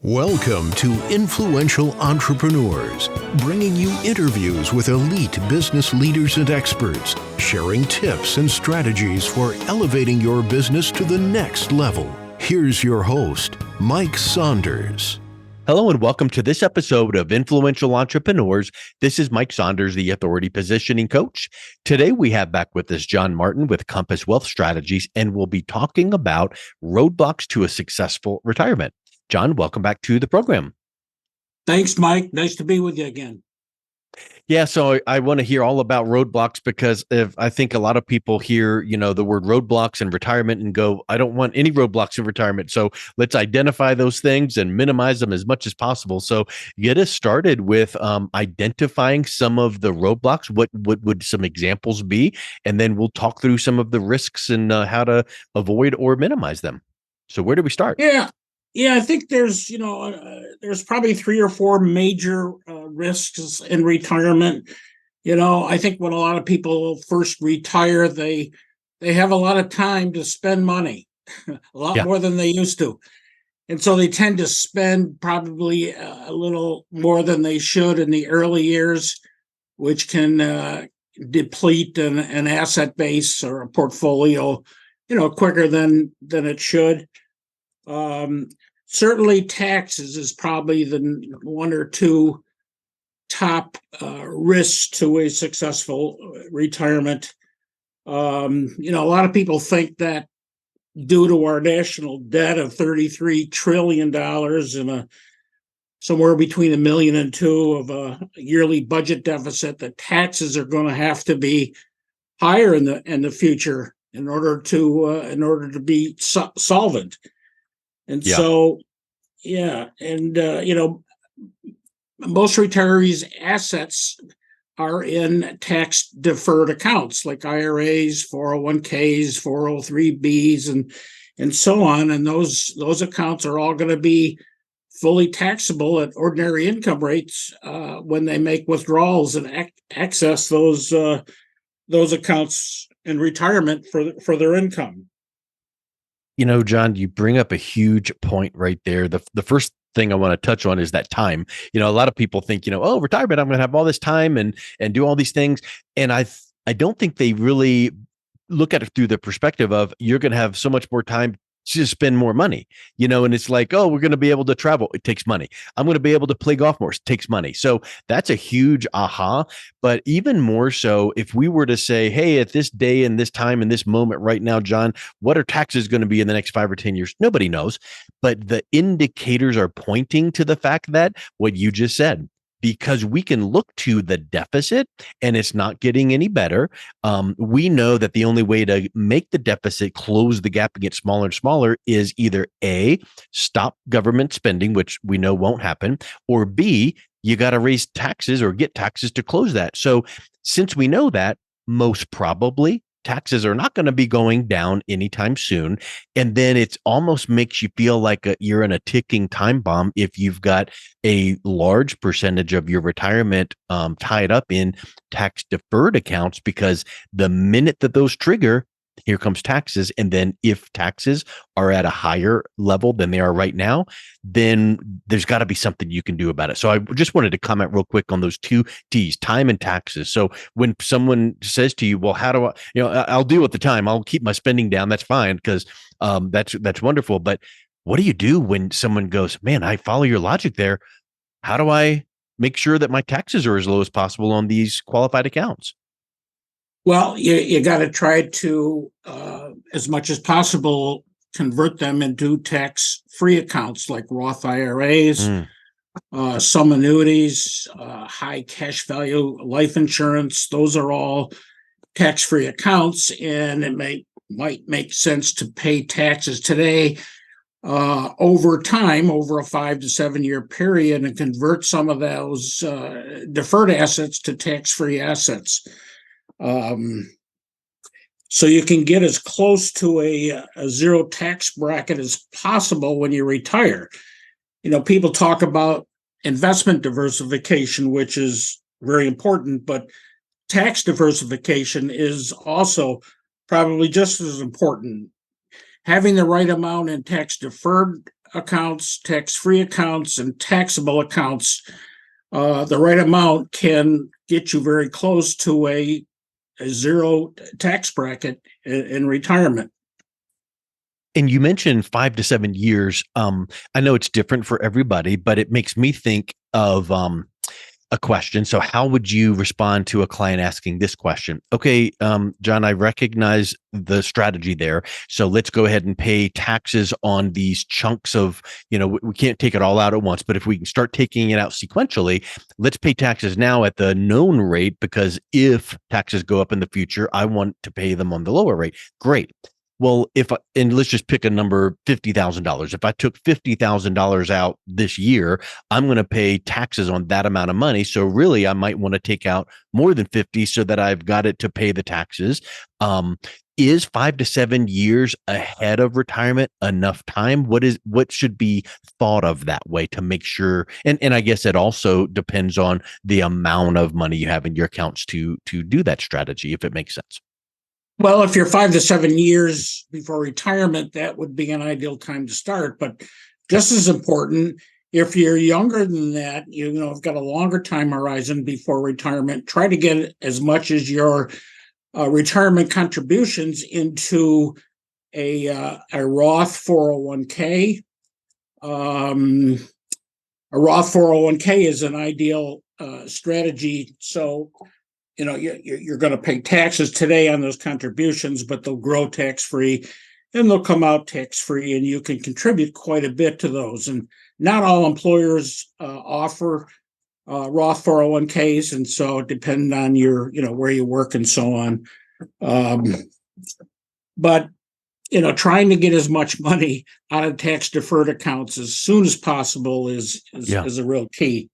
Welcome to Influential Entrepreneurs, bringing you interviews with elite business leaders and experts, sharing tips and strategies for elevating your business to the next level. Here's your host, Mike Saunders. Hello and welcome to this episode of Influential Entrepreneurs. This is Mike Saunders, the Authority Positioning Coach. Today we have back with us John Martin with Compass Wealth Strategies, and we'll be talking about roadblocks to a successful retirement. John, welcome back to the program. Thanks, Mike. Nice to be with you again. Yeah, so I want to hear all about roadblocks because I think a lot of people hear, the word roadblocks and retirement and go, I don't want any roadblocks in retirement. So let's identify those things and minimize them as much as possible. So get us started with identifying some of the roadblocks. What would some examples be? And then we'll talk through some of the risks and how to avoid or minimize them. So where do we start? Yeah, I think there's probably 3 or 4 major risks in retirement. I think when a lot of people first retire, they have a lot of time to spend money, a lot more than they used to. And so they tend to spend probably a little more than they should in the early years, which can deplete an asset base or a portfolio, quicker than it should. Certainly taxes is probably the 1 or 2 top risks to a successful retirement. A lot of people think that due to our national debt of $33 trillion and somewhere between $1 million and $2 million of a yearly budget deficit, that taxes are going to have to be higher in the future in order to be solvent. And so, most retirees' assets are in tax deferred accounts like IRAs, 401ks, 403bs, and so on. And those accounts are all going to be fully taxable at ordinary income rates when they make withdrawals and access those accounts in retirement for their income. John, you bring up a huge point right there. The first thing I want to touch on is that time. A lot of people think, retirement, I'm going to have all this time and do all these things. And I don't think they really look at it through the perspective of you're going to have so much more time to spend more money, and it's like, oh, we're going to be able to travel. It takes money. I'm going to be able to play golf more. It takes money. So that's a huge aha. But even more so, if we were to say, hey, at this day and this time and this moment right now, John, what are taxes going to be in the next 5 or 10 years? Nobody knows. But the indicators are pointing to the fact that what you just said, because we can look to the deficit and it's not getting any better. We know that the only way to make the deficit close the gap and get smaller and smaller is either A, stop government spending, which we know won't happen, or B, you got to raise taxes or get taxes to close that. So since we know that, most probably taxes are not going to be going down anytime soon. And then it almost makes you feel like you're in a ticking time bomb if you've got a large percentage of your retirement tied up in tax deferred accounts, because the minute that those trigger, here comes taxes. And then if taxes are at a higher level than they are right now, then there's got to be something you can do about it. So I just wanted to comment real quick on those 2 T's, time and taxes. So when someone says to you, well, how do I, I'll deal with the time, I'll keep my spending down, that's fine, because that's wonderful. But what do you do when someone goes, man, I follow your logic there. How do I make sure that my taxes are as low as possible on these qualified accounts? Well, you got to try to, as much as possible, convert them into tax-free accounts like Roth IRAs, some annuities, high cash value life insurance. Those are all tax-free accounts, and it might make sense to pay taxes today over time, over a 5 to 7 year period, and convert some of those deferred assets to tax-free assets. So you can get as close to a zero tax bracket as possible when you retire. People talk about investment diversification, which is very important, but tax diversification is also probably just as important. Having the right amount in tax deferred accounts, tax-free accounts, and taxable accounts, the right amount can get you very close to a zero tax bracket in retirement. And you mentioned 5 to 7 years. I know it's different for everybody, but it makes me think of a question. So how would you respond to a client asking this question? Okay, John, I recognize the strategy there. So let's go ahead and pay taxes on these chunks of, we can't take it all out at once, but if we can start taking it out sequentially, let's pay taxes now at the known rate, because if taxes go up in the future, I want to pay them on the lower rate. Great. Well, and let's just pick a number, $50,000. If I took $50,000 out this year, I'm going to pay taxes on that amount of money. So really, I might want to take out more than 50 so that I've got it to pay the taxes. Is 5 to 7 years ahead of retirement enough time? What should be thought of that way to make sure? And I guess it also depends on the amount of money you have in your accounts to do that strategy, if it makes sense. Well, if you're 5 to 7 years before retirement, that would be an ideal time to start. But just as important, if you're younger than that, have got a longer time horizon before retirement, try to get as much as your retirement contributions into a Roth 401k. A Roth 401k is an ideal strategy. So you're going to pay taxes today on those contributions, but they'll grow tax-free and they'll come out tax-free, and you can contribute quite a bit to those. And not all employers offer Roth 401ks, and so depending on your, where you work and so on. But trying to get as much money out of tax-deferred accounts as soon as possible is a real key.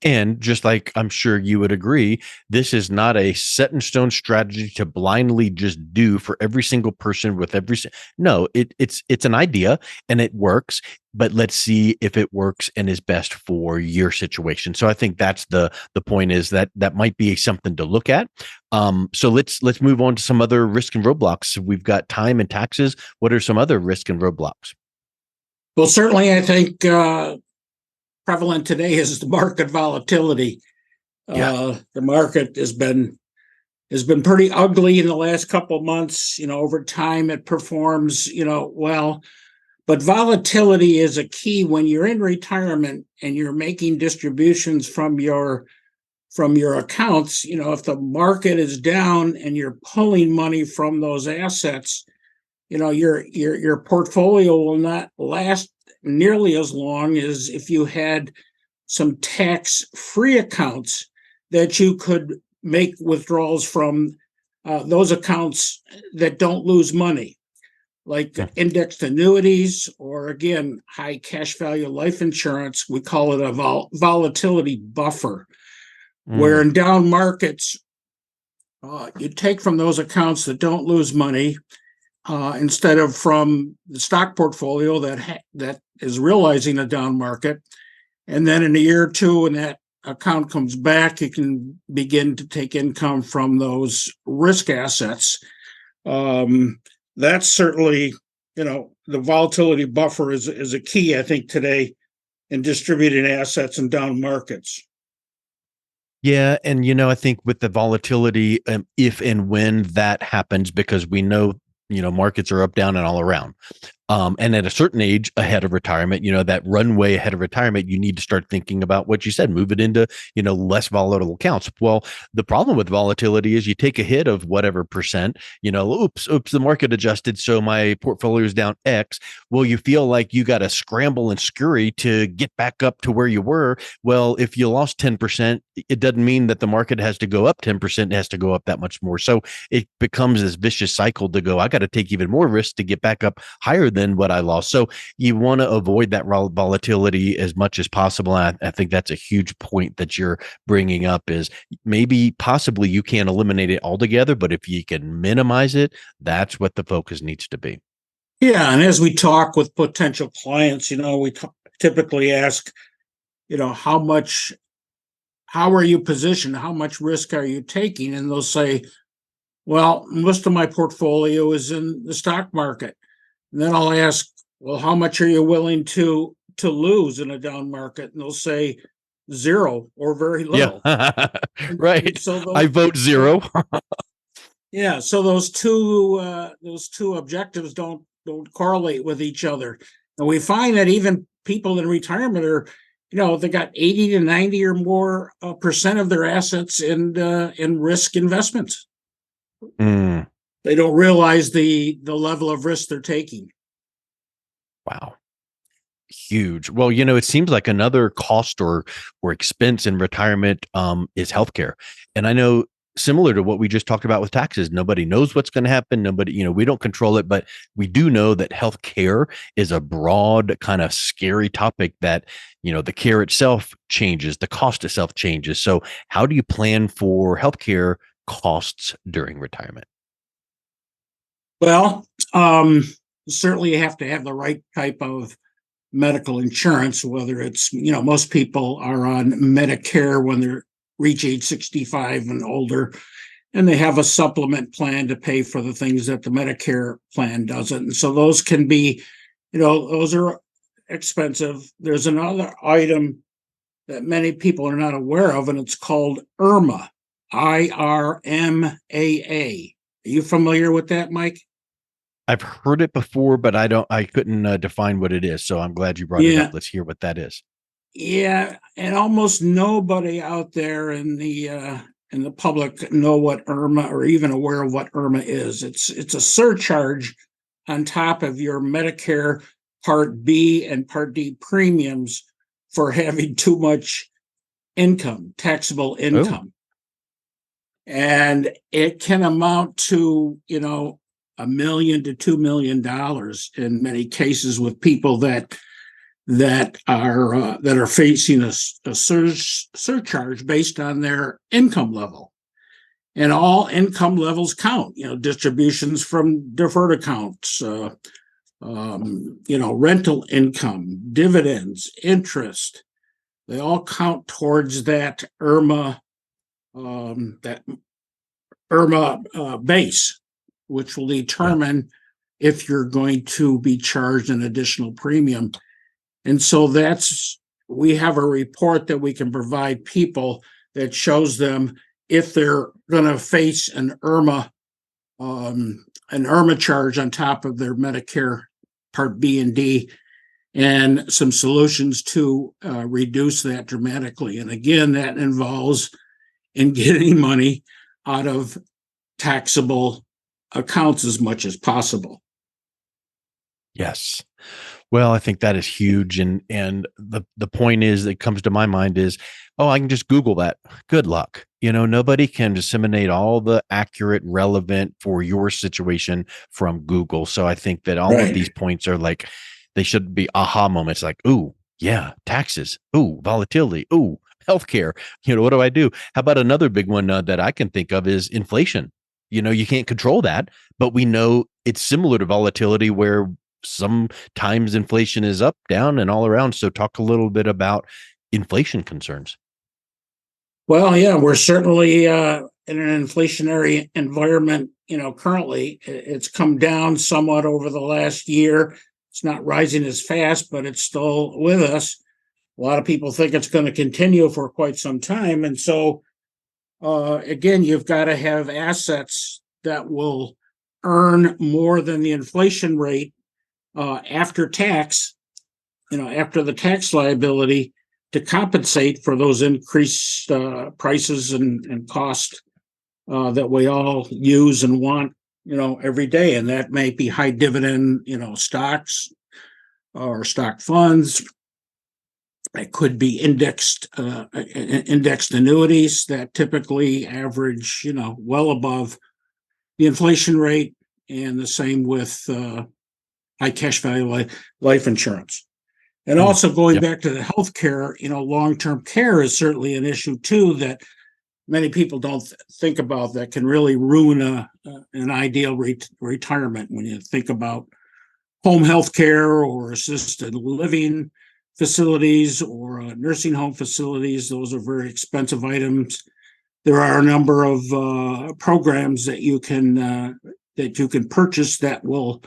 And just like I'm sure you would agree, this is not a set in stone strategy to blindly just do for every single person with no, it's an idea and it works, but let's see if it works and is best for your situation. So I think that's the point, is that might be something to look at. So let's move on to some other risk and roadblocks. We've got time and taxes. What are some other risk and roadblocks? Well, certainly I think prevalent today is the market volatility. The market has been pretty ugly in the last couple of months. Over time it performs, well, but volatility is a key when you're in retirement and you're making distributions from your accounts. If the market is down and you're pulling money from those assets, your portfolio will not last nearly as long as if you had some tax-free accounts that you could make withdrawals from, those accounts that don't lose money, like indexed annuities, or again, high cash value life insurance. We call it a volatility buffer, where in down markets, you take from those accounts that don't lose money, instead of from the stock portfolio that is realizing a down market. And then in a year or two, when that account comes back, you can begin to take income from those risk assets. That's certainly, the volatility buffer is a key, I think, today in distributing assets in down markets. Yeah. And, I think with the volatility, if and when that happens, because we know, markets are up, down, and all around. And at a certain age ahead of retirement, that runway ahead of retirement, you need to start thinking about what you said, move it into, less volatile accounts. Well, the problem with volatility is you take a hit of whatever percent, oops, the market adjusted, so my portfolio is down X. Well, you feel like you got to scramble and scurry to get back up to where you were. Well, if you lost 10%, it doesn't mean that the market has to go up 10%, it has to go up that much more. So it becomes this vicious cycle to go, I got to take even more risk to get back up higher than what I lost. So you want to avoid that volatility as much as possible. I think that's a huge point that you're bringing up, is maybe possibly you can't eliminate it altogether, but if you can minimize it, that's what the focus needs to be. Yeah. And as we talk with potential clients, we typically ask, how are you positioned? How much risk are you taking? And they'll say, well, most of my portfolio is in the stock market. And then I'll ask, well, how much are you willing to lose in a down market? And they'll say zero or very Yeah. little. And Right. so I those, vote zero. yeah, so those two objectives don't correlate with each other. And we find that even people in retirement are, they got 80 to 90 or more percent of their assets in risk investments. Mm, They don't realize the level of risk they're taking. wow. Huge. Well, it seems like another cost or expense in retirement is healthcare. And I know, similar to what we just talked about with taxes, nobody knows what's going to happen. Nobody, we don't control it, but we do know that healthcare is a broad, kind of scary topic that, the care itself changes, the cost itself changes. So how do you plan for healthcare costs during retirement? Well, certainly you have to have the right type of medical insurance, whether it's, most people are on Medicare when they reach age 65 and older, and they have a supplement plan to pay for the things that the Medicare plan doesn't. And so those can be, those are expensive. There's another item that many people are not aware of, and it's called IRMA, IRMAA. Are you familiar with that, Mike? I've heard it before, but I couldn't define what it is. So I'm glad you brought it up. Yeah. Let's hear what that is. Yeah, and almost nobody out there in the public know what IRMA or even aware of what IRMA is. It's a surcharge on top of your Medicare Part B and Part D premiums for having too much income, taxable Oh, income. And it can amount to, $1 million to $2 million in many cases with people that are facing a surcharge based on their income level. And all income levels count. Distributions from deferred accounts, rental income, dividends, interest. They all count towards that IRMA base, which will yeah. determine if you're going to be charged an additional premium. And so we have a report that we can provide people that shows them if they're going to face an IRMA charge on top of their Medicare Part B and D, and some solutions to reduce that dramatically. And again, that involves in getting money out of taxable accounts as much as possible. Yes. Well, I think that is huge. And the point is that comes to my mind is, oh, I can just Google that. Good luck. Nobody can disseminate all the accurate, relevant for your situation from Google. So I think that all of Right. these points are like, they should be aha moments like, ooh, yeah, taxes. Ooh, volatility. Ooh, healthcare. What do I do? How about another big one that I can think of is inflation. You can't control that, but we know it's similar to volatility where sometimes inflation is up, down, and all around. So talk a little bit about inflation concerns. Well, yeah, we're certainly in an inflationary environment. Currently it's come down somewhat over the last year. It's not rising as fast, but it's still with us. A lot of people think it's going to continue for quite some time. And so, again, you've got to have assets that will earn more than the inflation rate after tax, after the tax liability, to compensate for those increased prices and cost that we all use and want, every day. And that may be high dividend, stocks or stock funds. It could be indexed annuities that typically average, well above the inflation rate, and the same with high cash value life insurance. And also going Yep. back to the healthcare, long-term care is certainly an issue too that many people don't think about, that can really ruin an ideal retirement. When you think about home health care or assisted living facilities or nursing home facilities, those are very expensive items. There are a number of programs that you can purchase that will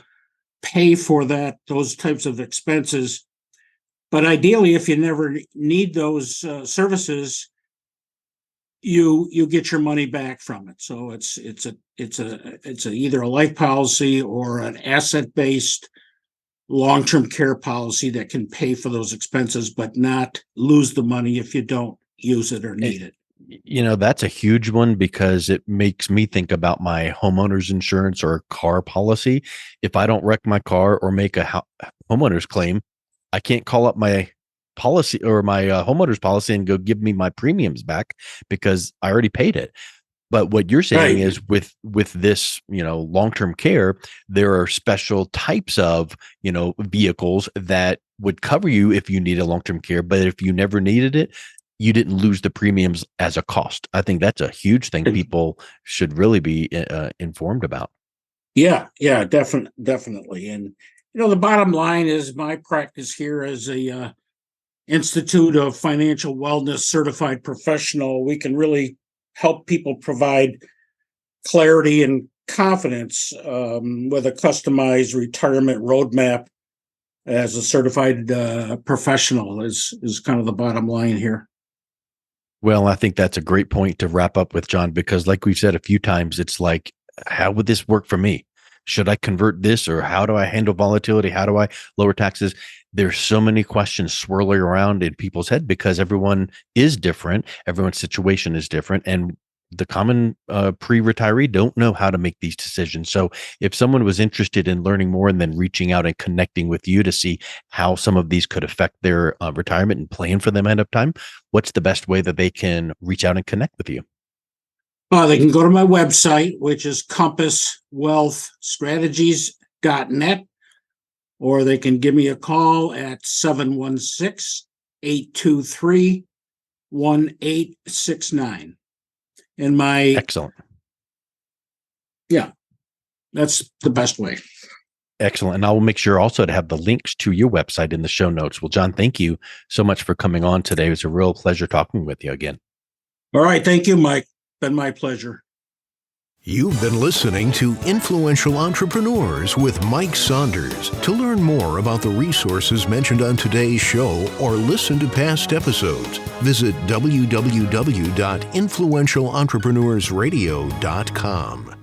pay for those types of expenses. But ideally, if you never need those services, you get your money back from it. So it's either a life policy or an asset-based long-term care policy that can pay for those expenses, but not lose the money if you don't use it or need it. That's a huge one because it makes me think about my homeowner's insurance or car policy. If I don't wreck my car or make a homeowner's claim, I can't call up my policy or my homeowner's policy and go give me my premiums back because I already paid it. But what you're saying is with this, long-term care, there are special types of, vehicles that would cover you if you need a long-term care. But if you never needed it, you didn't lose the premiums as a cost. I think that's a huge thing people should really be informed about. Yeah, definitely. And, the bottom line is my practice here as a Institute of Financial Wellness certified professional, we can really help people provide clarity and confidence with a customized retirement roadmap as a certified professional is kind of the bottom line here. Well, I think that's a great point to wrap up with, John, because like we've said a few times, it's like, how would this work for me? Should I convert this, or how do I handle volatility? How do I lower taxes? There's so many questions swirling around in people's head because everyone is different. Everyone's situation is different. And the common pre-retiree don't know how to make these decisions. So if someone was interested in learning more and then reaching out and connecting with you to see how some of these could affect their retirement and plan for them ahead of time, what's the best way that they can reach out and connect with you? They can go to my website, which is compasswealthstrategies.net, or they can give me a call at 716-823-1869. And Excellent. Yeah, that's the best way. Excellent. And I will make sure also to have the links to your website in the show notes. Well, John, thank you so much for coming on today. It was a real pleasure talking with you again. All right. Thank you, Mike. Been my pleasure. You've been listening to Influential Entrepreneurs with Mike Saunders. To learn more about the resources mentioned on today's show or listen to past episodes, visit www.influentialentrepreneursradio.com.